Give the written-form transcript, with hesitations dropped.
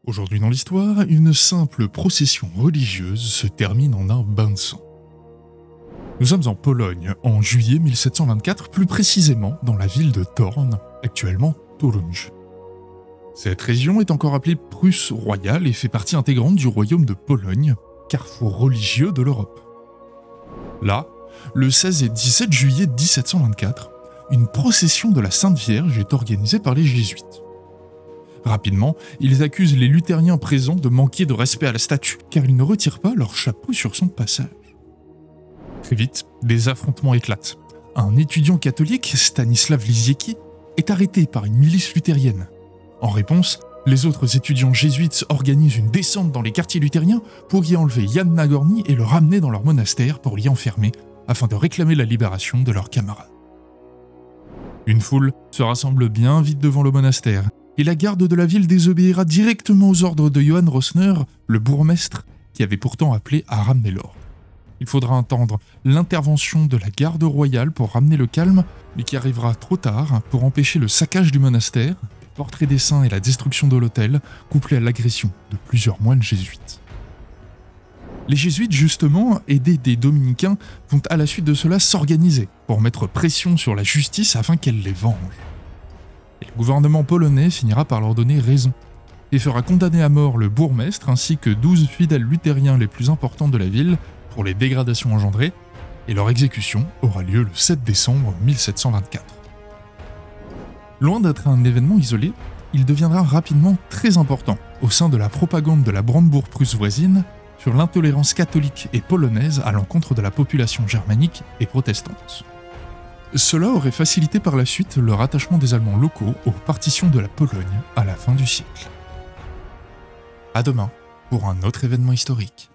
Aujourd'hui dans l'histoire, une simple procession religieuse se termine en un bain de sang. Nous sommes en Pologne, en juillet 1724, plus précisément dans la ville de Torn, actuellement Toruń. Cette région est encore appelée Prusse royale et fait partie intégrante du royaume de Pologne, carrefour religieux de l'Europe. Là, le 16 et 17 juillet 1724, une procession de la Sainte Vierge est organisée par les jésuites. Rapidement, ils accusent les luthériens présents de manquer de respect à la statue, car ils ne retirent pas leur chapeau sur son passage. Très vite, des affrontements éclatent. Un étudiant catholique, Stanislav Lisiecki, est arrêté par une milice luthérienne. En réponse, les autres étudiants jésuites organisent une descente dans les quartiers luthériens pour y enlever Jan Nagorny et le ramener dans leur monastère pour l'y enfermer, afin de réclamer la libération de leurs camarades. Une foule se rassemble bien vite devant le monastère, et la garde de la ville désobéira directement aux ordres de Johann Rosner, le bourgmestre, qui avait pourtant appelé à ramener l'ordre. Il faudra attendre l'intervention de la garde royale pour ramener le calme, mais qui arrivera trop tard pour empêcher le saccage du monastère, les portraits des saints et la destruction de l'autel, couplés à l'agression de plusieurs moines jésuites. Les jésuites, justement, aidés des dominicains, vont à la suite de cela s'organiser pour mettre pression sur la justice afin qu'elle les venge. Et le gouvernement polonais finira par leur donner raison et fera condamner à mort le bourgmestre ainsi que 12 fidèles luthériens les plus importants de la ville pour les dégradations engendrées, et leur exécution aura lieu le 7 décembre 1724. Loin d'être un événement isolé, il deviendra rapidement très important au sein de la propagande de la Brandebourg-Prusse voisine sur l'intolérance catholique et polonaise à l'encontre de la population germanique et protestante. Cela aurait facilité par la suite le rattachement des Allemands locaux aux partitions de la Pologne à la fin du siècle. À demain pour un autre événement historique.